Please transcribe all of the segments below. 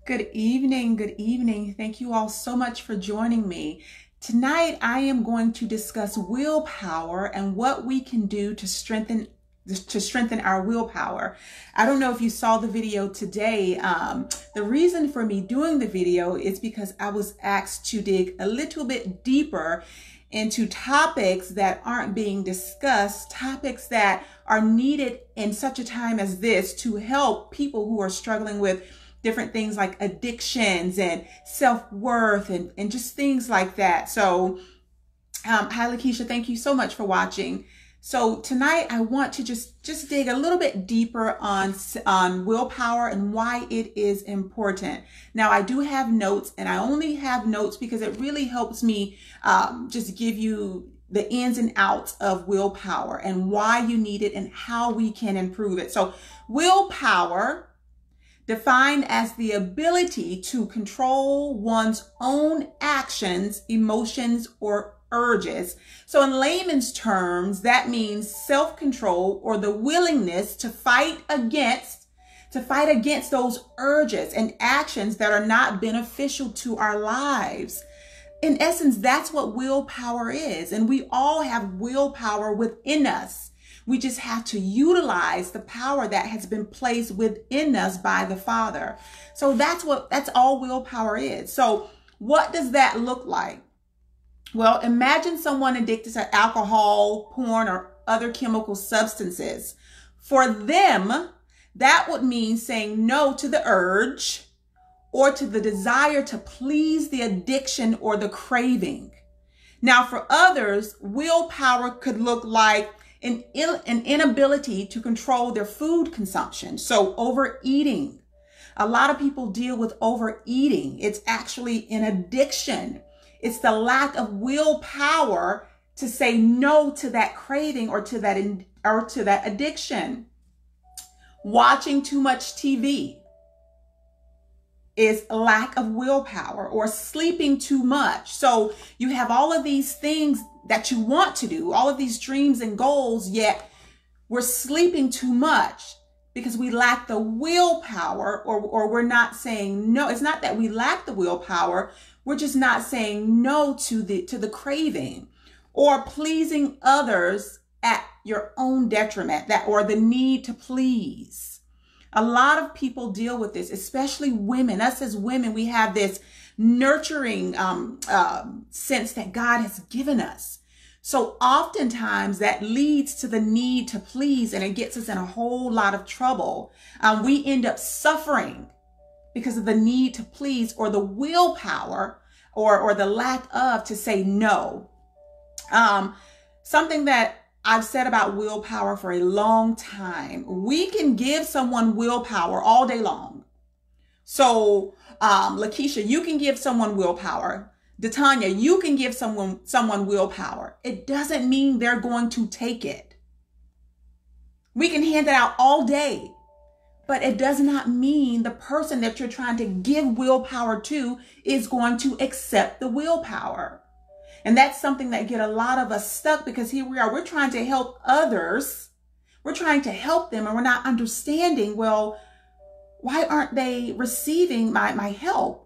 Good evening. Good evening. Thank you all so much for joining me. Tonight, I am going to discuss willpower and what we can do to strengthen our willpower. I don't know if you saw the video today. The reason for me doing the video is because I was asked to dig a little bit deeper into topics that aren't being discussed, topics that are needed in such a time as this to help people who are struggling with different things like addictions and self-worth and just things like that. So, hi Lakeisha, thank you so much for watching. So tonight I want to just dig a little bit deeper on willpower and why it is important. Now I do have notes, and I only have notes because it really helps me just give you the ins and outs of willpower and why you need it and how we can improve it. So willpower, defined as the ability to control one's own actions, emotions, or urges. So in layman's terms, that means self-control or the willingness to fight against those urges and actions that are not beneficial to our lives. In essence, that's what willpower is. And we all have willpower within us. We just have to utilize the power that has been placed within us by the Father. So that's all willpower is. So what does that look like? Well, imagine someone addicted to alcohol, porn, or other chemical substances. For them, that would mean saying no to the urge or to the desire to please the addiction or the craving. Now, for others, willpower could look like an inability to control their food consumption. So overeating. A lot of people deal with overeating. It's actually an addiction. It's the lack of willpower to say no to that craving or to that addiction. Watching too much TV is a lack of willpower, or sleeping too much. So you have all of these things that you want to do, all of these dreams and goals, yet we're sleeping too much because we lack the willpower, or we're not saying no. It's not that we lack the willpower. We're just not saying no to the craving, or pleasing others at your own detriment, or the need to please. A lot of people deal with this, especially women. Us as women, we have this nurturing sense that God has given us. So oftentimes that leads to the need to please, and it gets us in a whole lot of trouble. We end up suffering because of the need to please, or the willpower, or the lack of to say no. Something that I've said about willpower for a long time: we can give someone willpower all day long. So, Lakeisha, you can give someone willpower. DeTanya, you can give someone willpower. It doesn't mean they're going to take it. We can hand it out all day, but it does not mean the person that you're trying to give willpower to is going to accept the willpower. And that's something that get a lot of us stuck, because here we are, we're trying to help others. We're trying to help them, and we're not understanding, well, why aren't they receiving my help?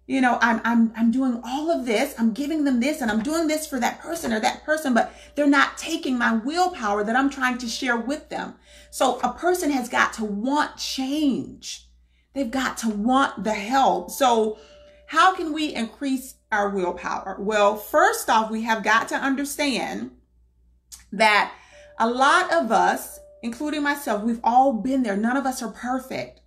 You know, I'm doing all of this, I'm giving them this, and I'm doing this for that person or that person, but they're not taking my willpower that I'm trying to share with them. So a person has got to want change. They've got to want the help. So how can we increase our willpower? Well, first off, we have got to understand that a lot of us, including myself, we've all been there. None of us are perfect.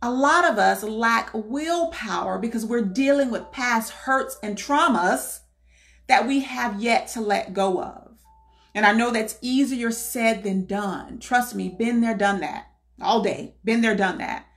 A lot of us lack willpower because we're dealing with past hurts and traumas that we have yet to let go of. And I know that's easier said than done. Trust me, been there, done that all day. Been there, done that.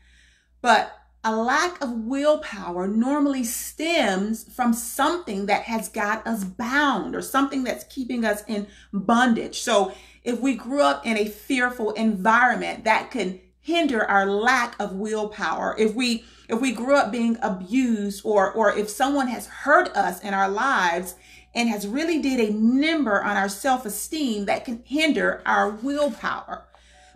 But a lack of willpower normally stems from something that has got us bound, or something that's keeping us in bondage. So if we grew up in a fearful environment, that can hinder our lack of willpower. If we grew up being abused, or if someone has hurt us in our lives and has really did a number on our self-esteem, that can hinder our willpower.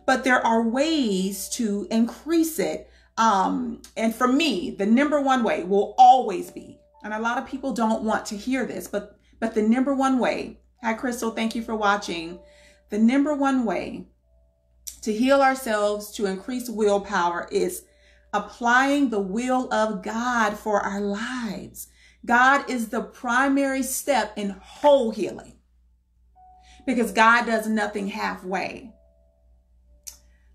But there are ways to increase it And for me, the number one way will always be, and a lot of people don't want to hear this, but the number one way, hi Crystal, thank you for watching. The number one way to heal ourselves, to increase willpower, is applying the will of God for our lives. God is the primary step in whole healing, because God does nothing halfway.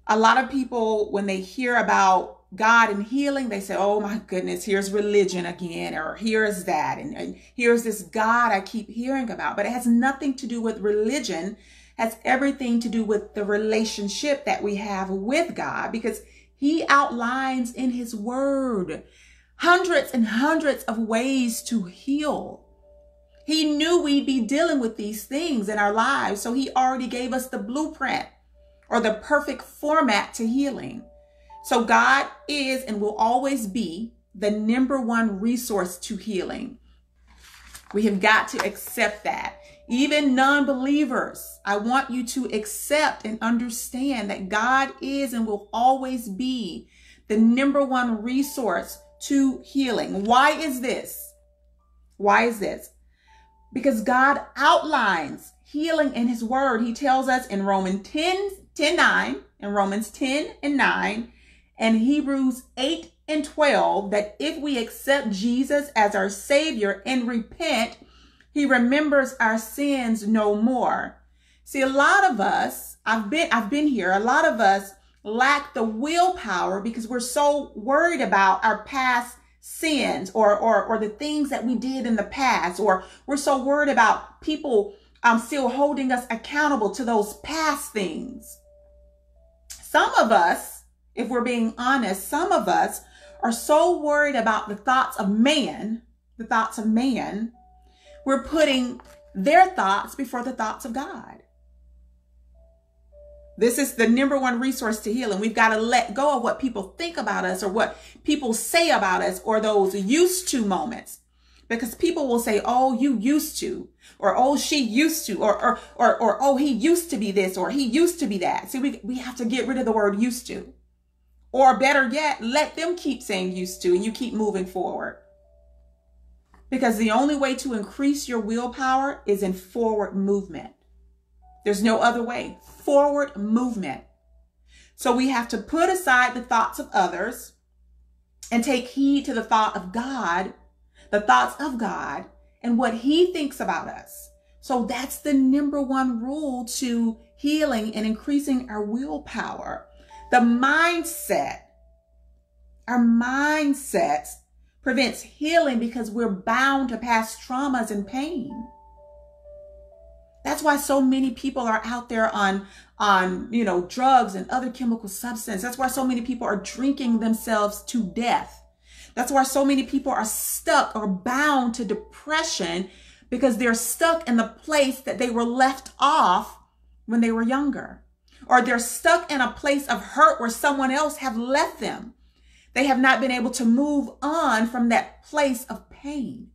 A lot of people, when they hear about God and healing, they say, oh my goodness, here's religion again, or here's that, and here's this God I keep hearing about. But it has nothing to do with religion. It has everything to do with the relationship that we have with God, because he outlines in his word hundreds and hundreds of ways to heal. He knew we'd be dealing with these things in our lives, so he already gave us the blueprint, or the perfect format to healing. So God is and will always be the number one resource to healing. We have got to accept that. Even non-believers, I want you to accept and understand that God is and will always be the number one resource to healing. Why is this? Why is this? Because God outlines healing in his word. He tells us in Romans 10:9, and Romans 10:9, and Hebrews 8:12, that if we accept Jesus as our Savior and repent, he remembers our sins no more. See, a lot of us, I've been here, a lot of us lack the willpower because we're so worried about our past sins or the things that we did in the past, or we're so worried about people still holding us accountable to those past things. Some of us, if we're being honest, some of us are so worried about the thoughts of man, we're putting their thoughts before the thoughts of God. This is the number one resource to healing. We've got to let go of what people think about us, or what people say about us, or those used to moments. Because people will say, oh, you used to, or oh, she used to, or oh, he used to be this, or he used to be that. See, we have to get rid of the word used to. Or better yet, let them keep saying used to, and you keep moving forward. Because the only way to increase your willpower is in forward movement. There's no other way. Forward movement. So we have to put aside the thoughts of others and take heed to the thought of God, the thoughts of God, and what he thinks about us. So that's the number one rule to healing and increasing our willpower. The mindset, our mindset prevents healing because we're bound to past traumas and pain. That's why so many people are out there on drugs and other chemical substances. That's why so many people are drinking themselves to death. That's why so many people are stuck or bound to depression, because they're stuck in the place that they were left off when they were younger. Or they're stuck in a place of hurt where someone else have left them. They have not been able to move on from that place of pain.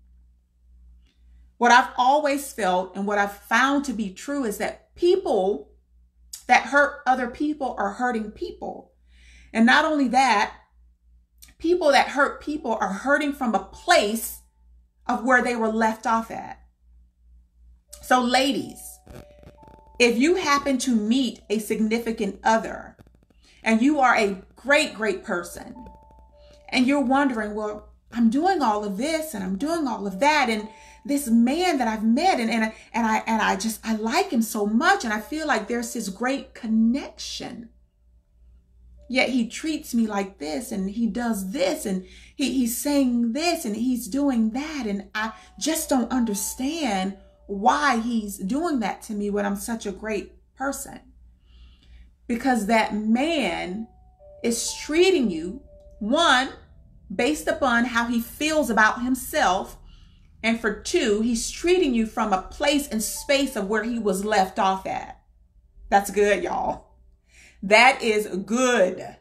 What I've always felt and what I've found to be true is that people that hurt other people are hurting people. And not only that, people that hurt people are hurting from a place of where they were left off at. So ladies, if you happen to meet a significant other and you are a great, great person, and you're wondering, well, I'm doing all of this and I'm doing all of that, and this man that I've met and I like him so much, and I feel like there's this great connection. Yet he treats me like this, and he does this, and he's saying this, and he's doing that, and I just don't understand why he's doing that to me when I'm such a great person. Because that man is treating you, one, based upon how he feels about himself, and for two, he's treating you from a place and space of where he was left off at. That's good, y'all. That is good.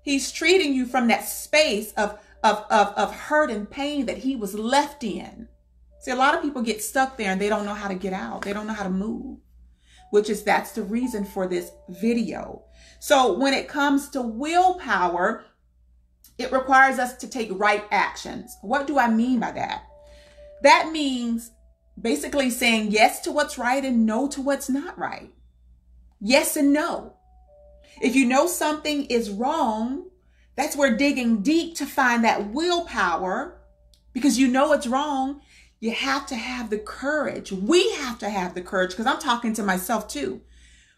He's treating you from that space of hurt and pain that he was left in. See, a lot of people get stuck there and they don't know how to get out. They don't know how to move, that's the reason for this video. So when it comes to willpower, It requires us to take right actions. What do I mean by that? That means basically saying yes to what's right and no to what's not right. Yes and no. If you know something is wrong, that's where digging deep to find that willpower, because you know it's wrong. You have to have the courage. We have to have the courage, because I'm talking to myself too.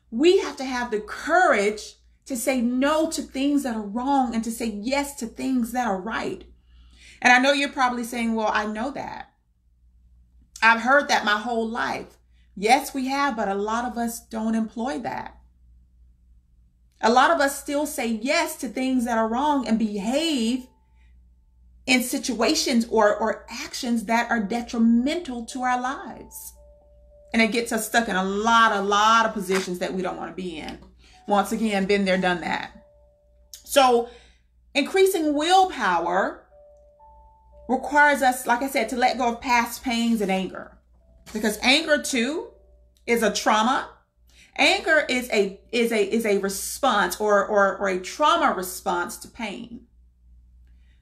We have to have the courage to say no to things that are wrong and to say yes to things that are right. And I know you're probably saying, well, I know that. I've heard that my whole life. Yes, we have, but a lot of us don't employ that. A lot of us still say yes to things that are wrong and behave in situations or actions that are detrimental to our lives. And it gets us stuck in a lot of positions that we don't want to be in. Once again, been there, done that. So increasing willpower requires us, like I said, to let go of past pains and anger. Because anger too is a trauma. Anger is a response or a trauma response to pain.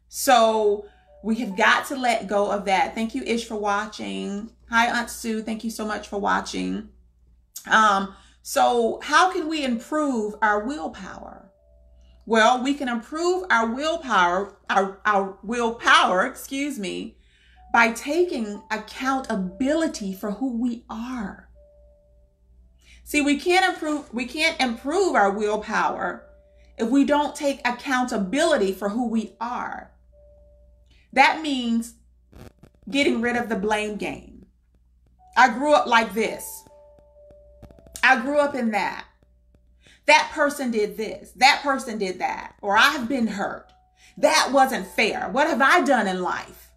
So we have got to let go of that. Thank you, Ish, for watching. Hi, Aunt Sue. Thank you so much for watching. So how can we improve our willpower? Well, we can improve our willpower, by taking accountability for who we are. See, we can't improve our willpower if we don't take accountability for who we are. That means getting rid of the blame game. I grew up like this. I grew up in that. That person did this. That person did that. Or I've been hurt. That wasn't fair. What have I done in life?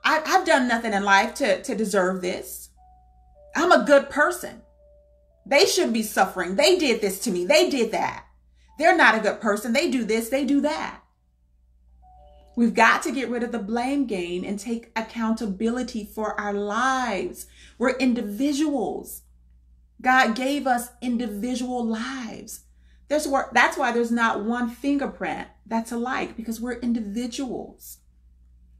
I've done nothing in life to deserve this. I'm a good person. They should be suffering. They did this to me. They did that. They're not a good person. They do this. They do that. We've got to get rid of the blame game and take accountability for our lives. We're individuals. God gave us individual lives. That's why there's not one fingerprint that's alike, because we're individuals.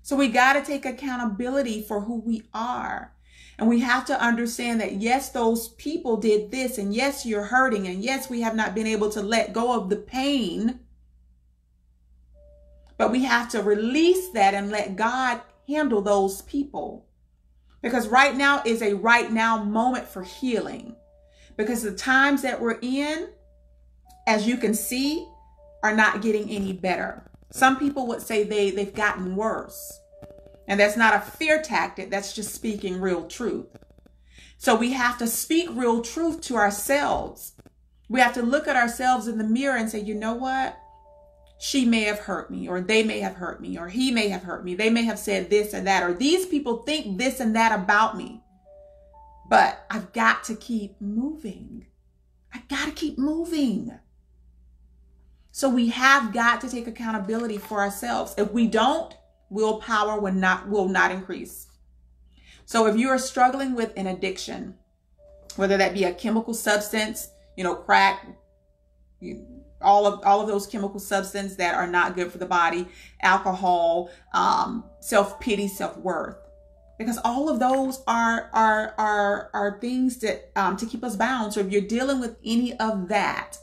So we got to take accountability for who we are. And we have to understand that, yes, those people did this, and yes, you're hurting, and yes, we have not been able to let go of the pain. But we have to release that and let God handle those people. Because right now is a right now moment for healing. Because the times that we're in, as you can see, are not getting any better. Some people would say they've gotten worse. And that's not a fear tactic. That's just speaking real truth. So we have to speak real truth to ourselves. We have to look at ourselves in the mirror and say, you know what? She may have hurt me, or they may have hurt me, or he may have hurt me. They may have said this or that, or these people think this and that about me. But I've got to keep moving. I got to keep moving. So we have got to take accountability for ourselves. If we don't, willpower will not increase. So if you are struggling with an addiction, whether that be a chemical substance, crack, all of those chemical substances that are not good for the body, alcohol, self-pity, self-worth, because all of those are things that to keep us bound. So if you're dealing with any of that,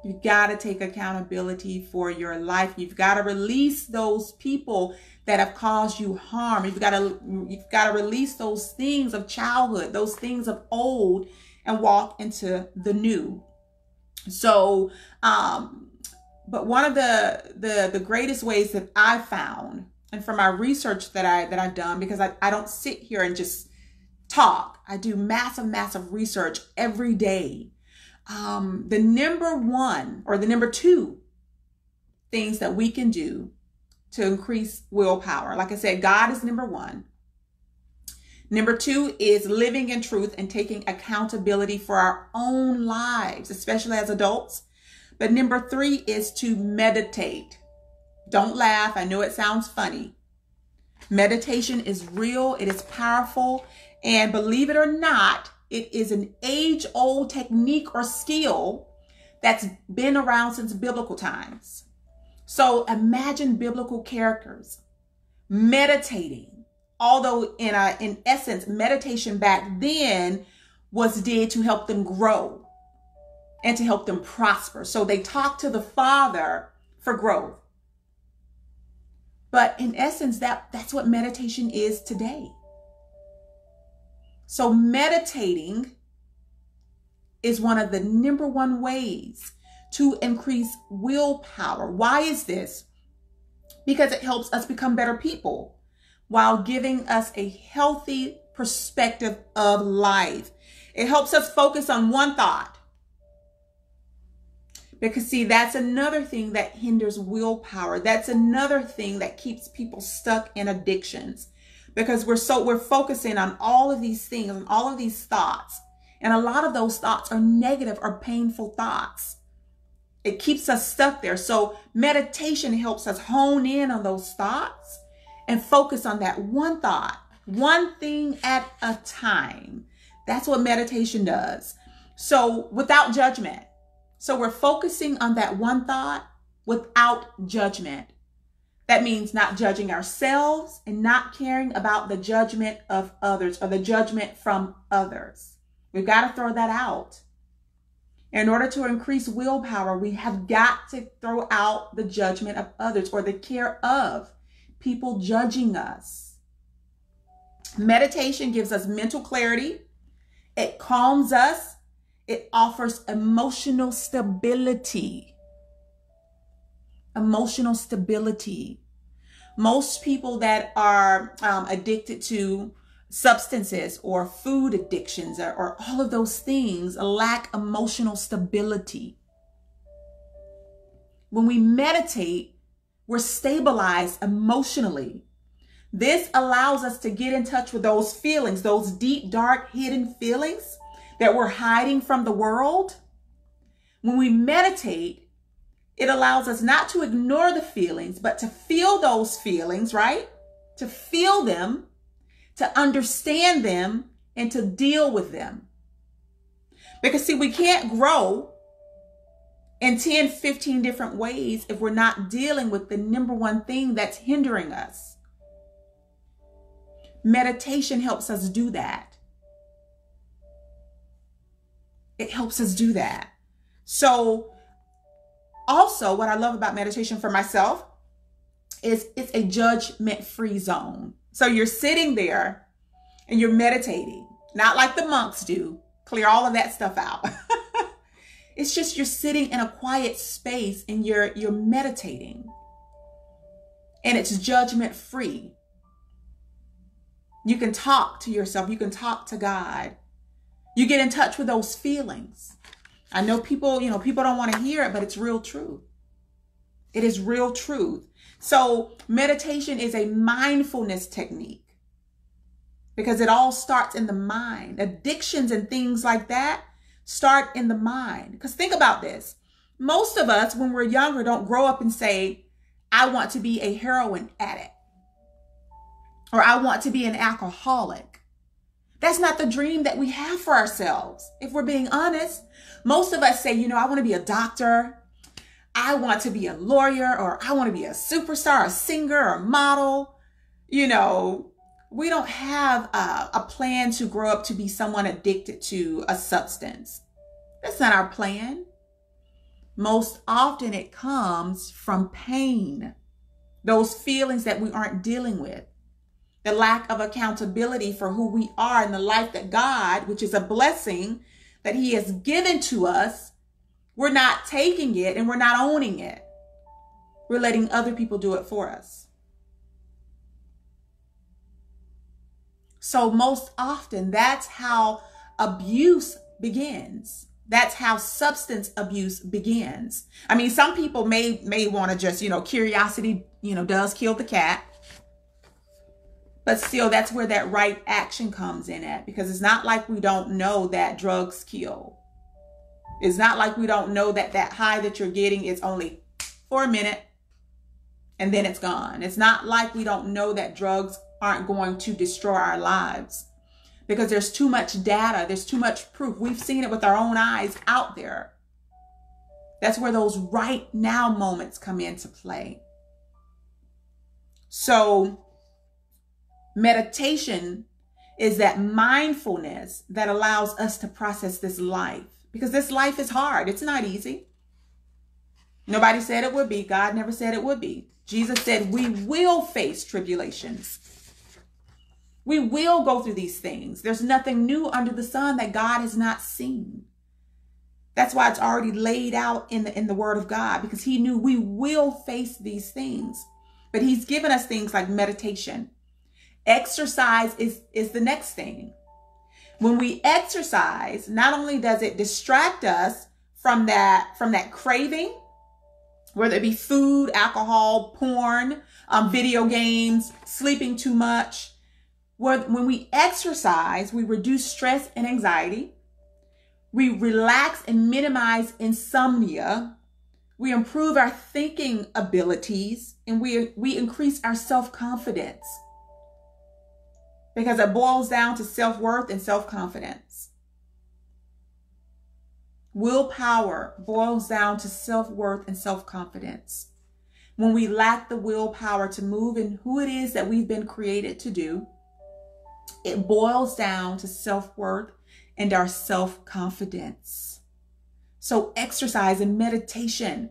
you've got to take accountability for your life. You've got to release those people that have caused you harm. You've got to release those things of childhood, those things of old, and walk into the new. So, but one of the greatest ways that I found, and from my research that I've done, because I don't sit here and just talk, I do massive research every day. The number one or the number two things that we can do to increase willpower, like I said, God is number one. Number two is living in truth and taking accountability for our own lives, especially as adults. But number three is to meditate. Don't laugh. I know it sounds funny. Meditation is real. It is powerful. And believe it or not, it is an age-old technique or skill that's been around since biblical times. So imagine biblical characters meditating, although in essence, meditation back then was did to help them grow and to help them prosper. So they talked to the Father for growth. But in essence, that's what meditation is today. So meditating is one of the number one ways to increase willpower. Why is this? Because it helps us become better people while giving us a healthy perspective of life. It helps us focus on one thought. Because see, that's another thing that hinders willpower. That's another thing that keeps people stuck in addictions. Because we're focusing on all of these things and all of these thoughts. And a lot of those thoughts are negative or painful thoughts. It keeps us stuck there. So meditation helps us hone in on those thoughts and focus on that one thought, one thing at a time. That's what meditation does. So without judgment. So we're focusing on that one thought without judgment. That means not judging ourselves and not caring about the judgment of others or the judgment from others. We've got to throw that out. In order to increase willpower, we have got to throw out the judgment of others or the care of people judging us. Meditation gives us mental clarity. It calms us. It offers emotional stability. Emotional stability. Most people that are addicted to substances or food addictions or all of those things lack emotional stability. When we meditate, we're stabilized emotionally. This allows us to get in touch with those feelings, those deep, dark, hidden feelings that we're hiding from the world. When we meditate, it allows us not to ignore the feelings, but to feel those feelings, right? To feel them, to understand them, and to deal with them. Because see, we can't grow in 10, 15 different ways if we're not dealing with the number one thing that's hindering us. Meditation helps us do that. It helps us do that. So also what I love about meditation for myself is it's a judgment-free zone. So you're sitting there and you're meditating, not like the monks do, clear all of that stuff out. It's just you're sitting in a quiet space and you're meditating. And it's judgment-free. You can talk to yourself. You can talk to God. You get in touch with those feelings. I know people don't want to hear it, but it's real truth. It is real truth. So meditation is a mindfulness technique because it all starts in the mind. Addictions and things like that start in the mind. Because think about this. Most of us, when we're younger, don't grow up and say, I want to be a heroin addict or I want to be an alcoholic. That's not the dream that we have for ourselves. If we're being honest, most of us say, I want to be a doctor. I want to be a lawyer, or I want to be a superstar, a singer, or a model. We don't have a plan to grow up to be someone addicted to a substance. That's not our plan. Most often it comes from pain. Those feelings that we aren't dealing with. The lack of accountability for who we are in the life that God, which is a blessing that He has given to us, we're not taking it and we're not owning it. We're letting other people do it for us. So most often, that's how abuse begins. That's how substance abuse begins. I mean, some people may want to just, curiosity, does kill the cat. But still, that's where that right action comes in at, because it's not like we don't know that drugs kill. It's not like we don't know that that high that you're getting is only for a minute and then it's gone. It's not like we don't know that drugs aren't going to destroy our lives, because there's too much data. There's too much proof. We've seen it with our own eyes out there. That's where those right now moments come into play. So meditation is that mindfulness that allows us to process this life, because this life is hard. It's not easy. Nobody said it would be. God never said it would be. Jesus said we will face tribulations. We will go through these things. There's nothing new under the sun that God has not seen. That's why it's already laid out in the Word of God, because he knew we will face these things. But he's given us things like meditation. Exercise is the next thing. When we exercise, not only does it distract us from that craving, whether it be food, alcohol, porn, video games, sleeping too much. When we exercise, we reduce stress and anxiety. We relax and minimize insomnia. We improve our thinking abilities, and we increase our self-confidence, because it boils down to self-worth and self-confidence. Willpower boils down to self-worth and self-confidence. When we lack the willpower to move in who it is that we've been created to do, it boils down to self-worth and our self-confidence. So exercise and meditation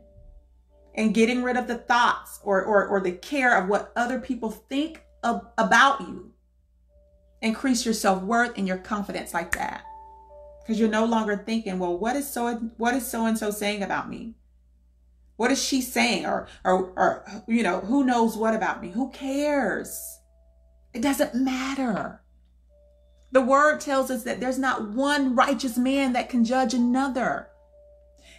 and getting rid of the thoughts or the care of what other people think about you increase your self-worth and your confidence like that. Because you're no longer thinking, well, what is so-and-so saying about me? What is she saying? Or who knows what about me? Who cares? It doesn't matter. The word tells us that there's not one righteous man that can judge another.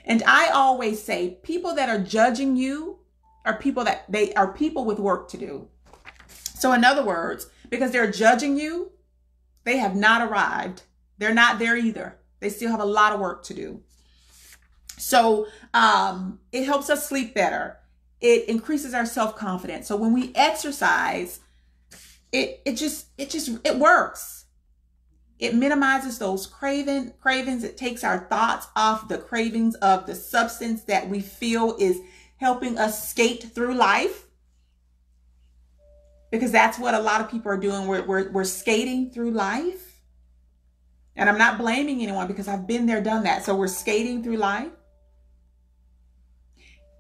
And I always say, people that are judging you are people with work to do. So in other words, because they're judging you, they have not arrived. They're not there either. They still have a lot of work to do. So it helps us sleep better. It increases our self-confidence. So when we exercise, it works. It minimizes those cravings. It takes our thoughts off the cravings of the substance that we feel is helping us skate through life. Because that's what a lot of people are doing. We're skating through life. And I'm not blaming anyone, because I've been there, done that. So we're skating through life.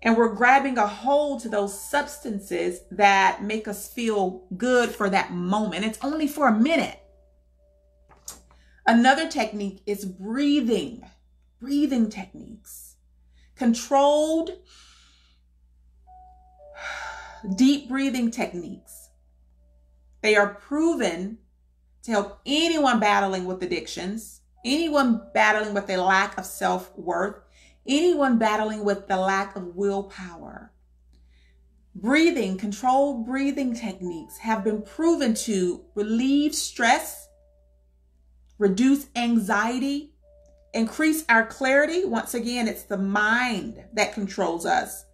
And we're grabbing a hold to those substances that make us feel good for that moment. It's only for a minute. Another technique is breathing techniques. Controlled, deep breathing techniques. They are proven to help anyone battling with addictions, anyone battling with a lack of self-worth, anyone battling with the lack of willpower. Controlled breathing techniques have been proven to relieve stress, reduce anxiety, increase our clarity. Once again, it's the mind that controls us,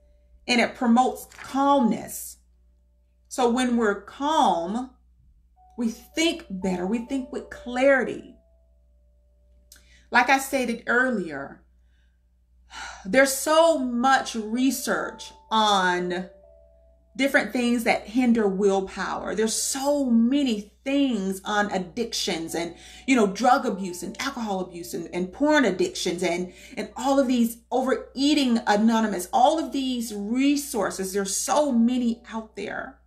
and it promotes calmness. So when we're calm, we think better. We think with clarity. Like I stated earlier, there's so much research on different things that hinder willpower. There's so many things on addictions and, drug abuse and alcohol abuse and porn addictions and all of these, overeating anonymous, all of these resources. There's so many out there.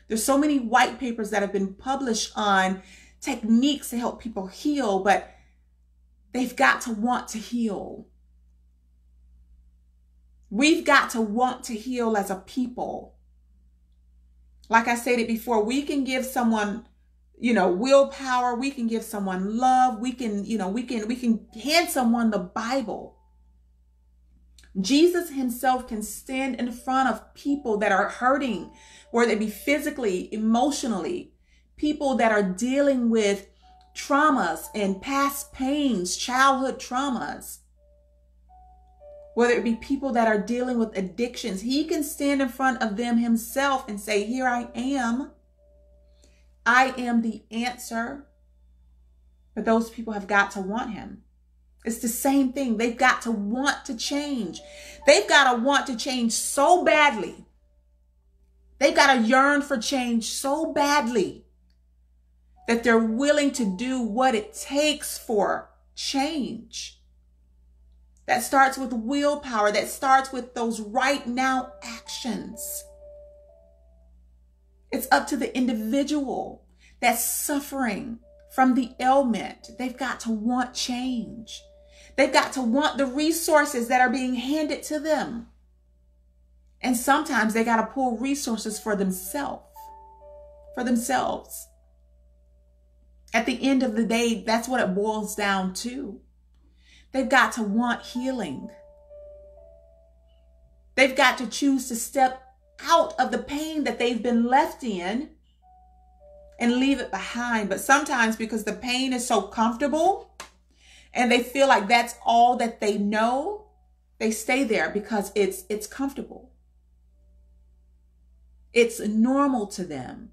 There's so many white papers that have been published on techniques to help people heal, but they've got to want to heal. We've got to want to heal as a people. Like I stated before, we can give someone, willpower. We can give someone love. We can hand someone the Bible. Jesus himself can stand in front of people that are hurting, whether it be physically, emotionally, people that are dealing with traumas and past pains, childhood traumas, whether it be people that are dealing with addictions. He can stand in front of them himself and say, here I am. I am the answer. But those people have got to want him. It's the same thing. They've got to want to change. They've got to want to change so badly. They've got to yearn for change so badly that they're willing to do what it takes for change. That starts with willpower. That starts with those right now actions. It's up to the individual that's suffering from the ailment. They've got to want change. They've got to want the resources that are being handed to them. And sometimes they got to pull resources for themselves. At the end of the day, that's what it boils down to. They've got to want healing. They've got to choose to step out of the pain that they've been left in and leave it behind. But sometimes because the pain is so comfortable and they feel like that's all that they know, they stay there because it's comfortable. It's normal to them.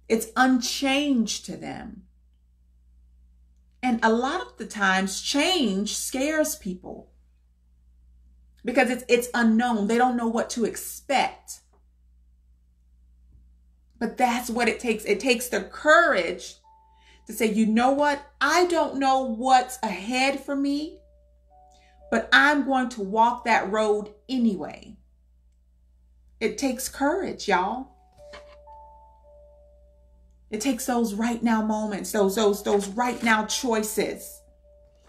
It's unchanged to them. And a lot of the times change scares people because it's unknown. They don't know what to expect. But that's what it takes. It takes the courage to say, you know what? I don't know what's ahead for me, but I'm going to walk that road anyway. It takes courage, y'all. It takes those right now moments, those right now choices.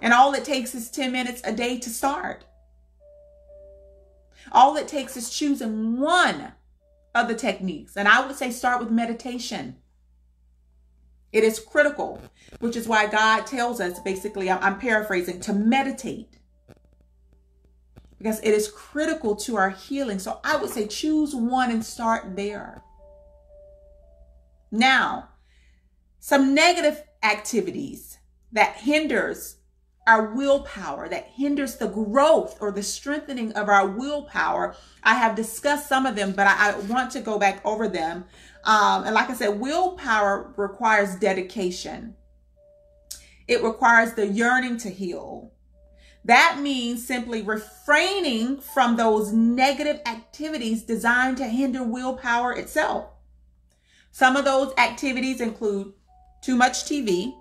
And all it takes is 10 minutes a day to start. All it takes is choosing one of the techniques. And I would say start with meditation. It is critical, which is why God tells us, basically, I'm paraphrasing, to meditate. Because it is critical to our healing. So I would say choose one and start there. Now, some negative activities that hinders our willpower, that hinders the growth or the strengthening of our willpower. I have discussed some of them, but I want to go back over them. And like I said, willpower requires dedication. It requires the yearning to heal. That means simply refraining from those negative activities designed to hinder willpower itself. Some of those activities include too much TV,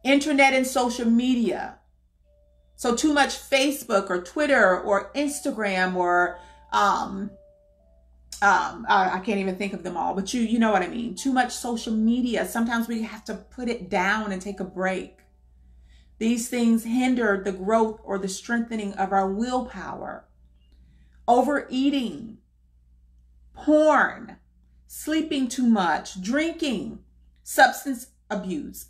internet and social media. So too much Facebook or Twitter or Instagram or I can't even think of them all, but you know what I mean. Too much social media. Sometimes we have to put it down and take a break. These things hinder the growth or the strengthening of our willpower. Overeating, porn, sleeping too much, drinking, substance abuse,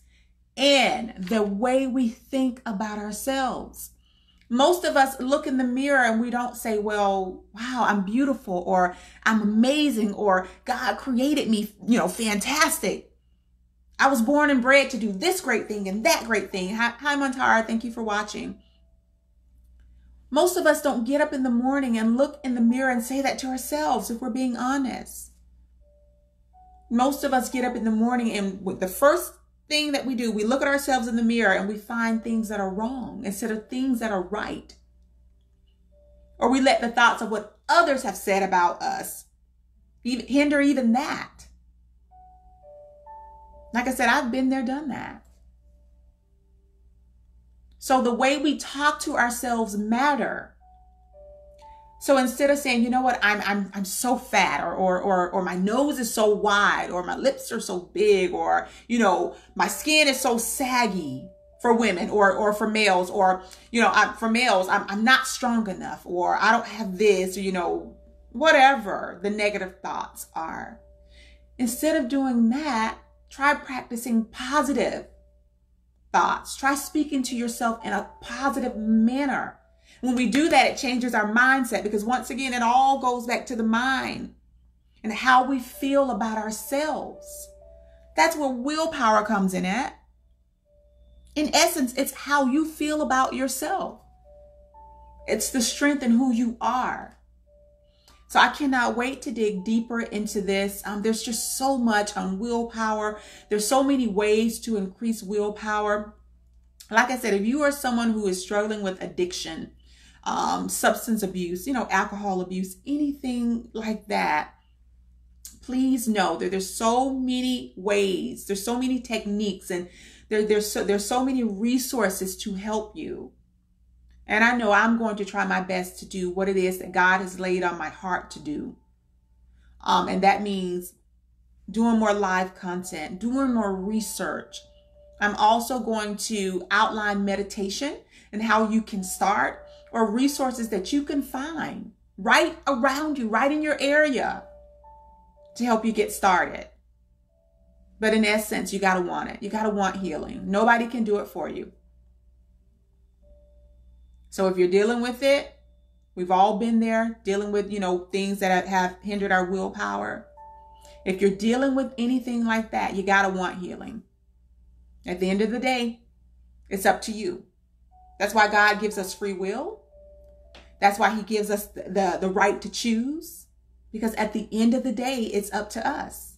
and the way we think about ourselves. Most of us look in the mirror and we don't say, well, wow, I'm beautiful, or I'm amazing, or God created me, fantastic. I was born and bred to do this great thing and that great thing. Hi, Montara. Thank you for watching. Most of us don't get up in the morning and look in the mirror and say that to ourselves, if we're being honest. Most of us get up in the morning and the first thing that we do, we look at ourselves in the mirror and we find things that are wrong instead of things that are right. Or we let the thoughts of what others have said about us hinder even that. Like I said, I've been there, done that. So the way we talk to ourselves matter. So instead of saying, you know what, I'm so fat, or my nose is so wide, or my lips are so big, or my skin is so saggy for women, or for males, or for males, I'm not strong enough, or I don't have this, or whatever the negative thoughts are. Instead of doing that, try practicing positive thoughts. Try speaking to yourself in a positive manner. When we do that, it changes our mindset, because once again, it all goes back to the mind and how we feel about ourselves. That's where willpower comes in at. In essence, it's how you feel about yourself. It's the strength in who you are. So I cannot wait to dig deeper into this. There's just so much on willpower. There's so many ways to increase willpower. Like I said, if you are someone who is struggling with addiction, substance abuse, alcohol abuse, anything like that, please know that there's so many ways, there's so many techniques, and there's so many resources to help you. And I know I'm going to try my best to do what it is that God has laid on my heart to do. And that means doing more live content, doing more research. I'm also going to outline meditation and how you can start, or resources that you can find right around you, right in your area, to help you get started. But in essence, you got to want it. You got to want healing. Nobody can do it for you. So if you're dealing with it, we've all been there, dealing with, things that have hindered our willpower. If you're dealing with anything like that, you got to want healing. At the end of the day, it's up to you. That's why God gives us free will. That's why he gives us the right to choose. Because at the end of the day, it's up to us.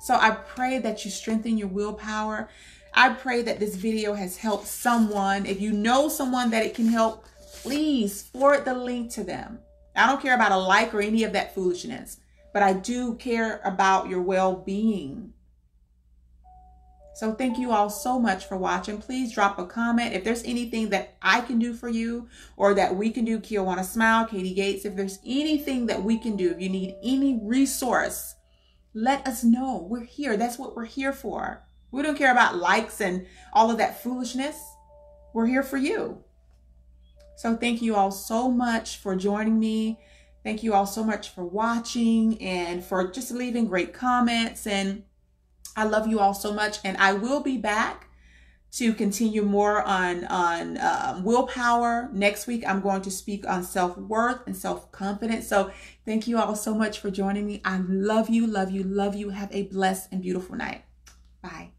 So I pray that you strengthen your willpower. I pray that this video has helped someone. If you know someone that it can help, please forward the link to them. I don't care about a like or any of that foolishness, but I do care about your well-being. So thank you all so much for watching. Please drop a comment. If there's anything that I can do for you, or that we can do, Kiwanis Smile, Katie Gates, if there's anything that we can do, if you need any resource, let us know. We're here. That's what we're here for. We don't care about likes and all of that foolishness. We're here for you. So thank you all so much for joining me. Thank you all so much for watching and for just leaving great comments. And I love you all so much. And I will be back to continue more on willpower. Next week, I'm going to speak on self-worth and self-confidence. So thank you all so much for joining me. I love you, love you, love you. Have a blessed and beautiful night. Bye.